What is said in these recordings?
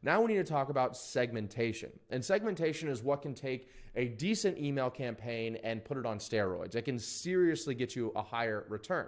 Now we need to talk about segmentation. And segmentation is what can take a decent email campaign and put it on steroids. It can seriously get you a higher return.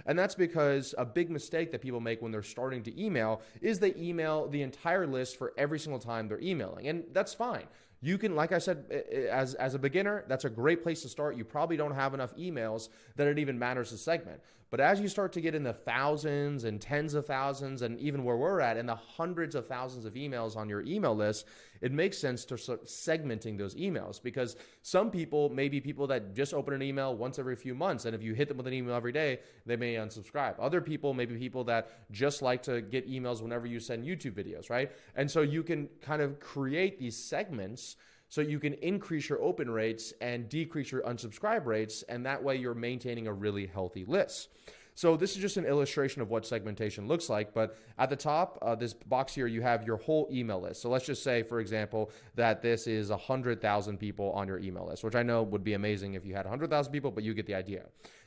And that's because a big mistake that people make when they're starting to email is they email the entire list for every single time they're emailing. And that's fine. You can, like I said, as a beginner, that's a great place to start. You probably don't have enough emails that it even matters to segment. But as you start to get in the thousands and tens of thousands, and even where we're at in the hundreds of thousands of emails on your email list, it makes sense to start segmenting those emails, because some people may be people that just open an email once every few months. And if you hit them with an email every day, they may unsubscribe. Other people may be people that just like to get emails whenever you send YouTube videos, right? And so you can kind of create these segments so you can increase your open rates and decrease your unsubscribe rates, and that way you're maintaining a really healthy list. So this is just an illustration of what segmentation looks like, but at the top, this box here, you have your whole email list. So let's just say, for example, that this is 100,000 people on your email list, which I know would be amazing if you had 100,000 people, but you get the idea.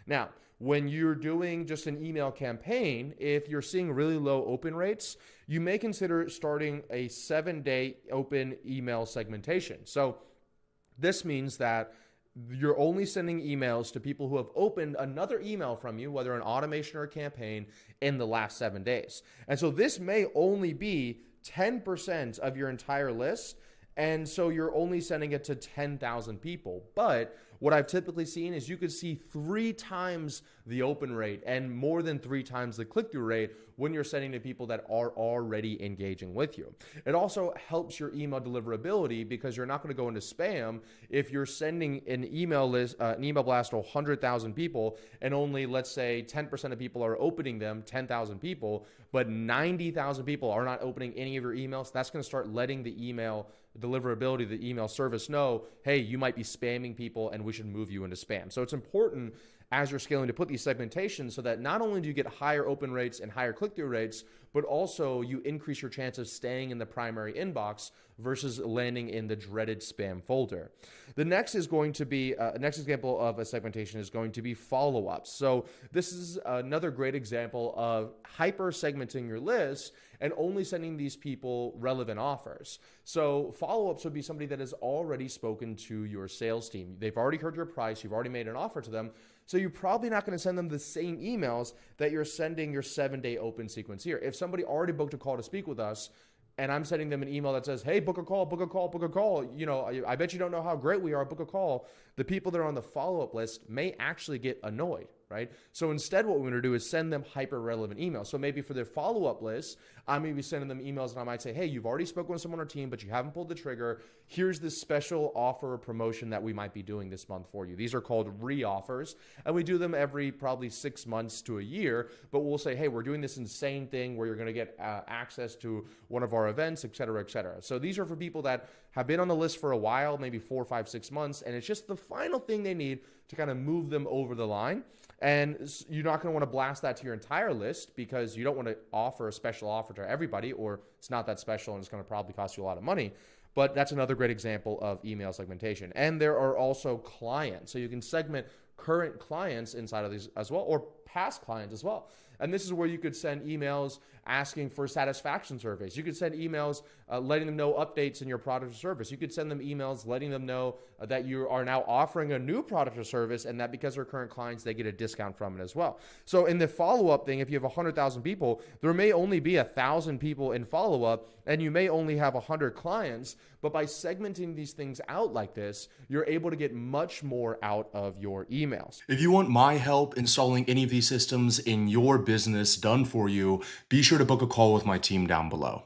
Now, when you're doing just an email campaign, if you're seeing really low open rates, you may consider starting a 7-day open email segmentation. So this means that you're only sending emails to people who have opened another email from you, whether an automation or a campaign, in the last 7 days. And so this may only be 10% of your entire list. And so you're only sending it to 10,000 people. But what I've typically seen is you could see 3 times the open rate and more than 3 times the click-through rate when you're sending to people that are already engaging with you. It also helps your email deliverability, because you're not going to go into spam if you're sending an email list, an email blast to 100,000 people, and only, let's say, 10% of people are opening them, 10,000 people, but 90,000 people are not opening any of your emails. That's going to start letting the email deliverability, the email service know, hey, you might be spamming people and we should move you into spam. So it's important as you're scaling to put these segmentations so that not only do you get higher open rates and higher click-through rates, but also you increase your chance of staying in the primary inbox versus landing in the dreaded spam folder. The next is going to be, next example of a segmentation is going to be follow-ups. So this is another great example of hyper-segmenting your list and only sending these people relevant offers. So follow-ups would be somebody that has already spoken to your sales team. They've already heard your price. You've already made an offer to them. So you're probably not going to send them the same emails that you're sending your 7-day open sequence here. If somebody already booked a call to speak with us, and I'm sending them an email that says, hey, book a call, book a call, book a call. You know, I bet you don't know how great we are, book a call. The people that are on the follow-up list may actually get annoyed, right? So instead what we're going to do is send them hyper-relevant emails. So maybe for their follow-up list, I may be sending them emails and I might say, hey, you've already spoken with someone on our team, but you haven't pulled the trigger. Here's this special offer or promotion that we might be doing this month for you. These are called re-offers, and we do them every probably 6 months to a year, but we'll say, hey, we're doing this insane thing where you're going to get access to one of our events, et cetera, et cetera. So these are for people that have been on the list for a while, maybe 4, 5, 6 months, and it's just the final thing they need to kind of move them over the line. And you're not going to want to blast that to your entire list, because you don't want to offer a special offer to everybody, or it's not that special and it's going to probably cost you a lot of money. But that's another great example of email segmentation. And there are also clients. So you can segment current clients inside of these as well, or past clients as well. And this is where you could send emails asking for satisfaction surveys. You could send emails letting them know updates in your product or service. You could send them emails letting them know that you are now offering a new product or service, and that because they're current clients, they get a discount from it as well. So in the follow-up thing, if you have 100,000 people, there may only be 1,000 people in follow-up, and you may only have 100 clients. But by segmenting these things out like this, you're able to get much more out of your emails. If you want my help installing any of these systems in your business done for you, be sure to book a call with my team down below.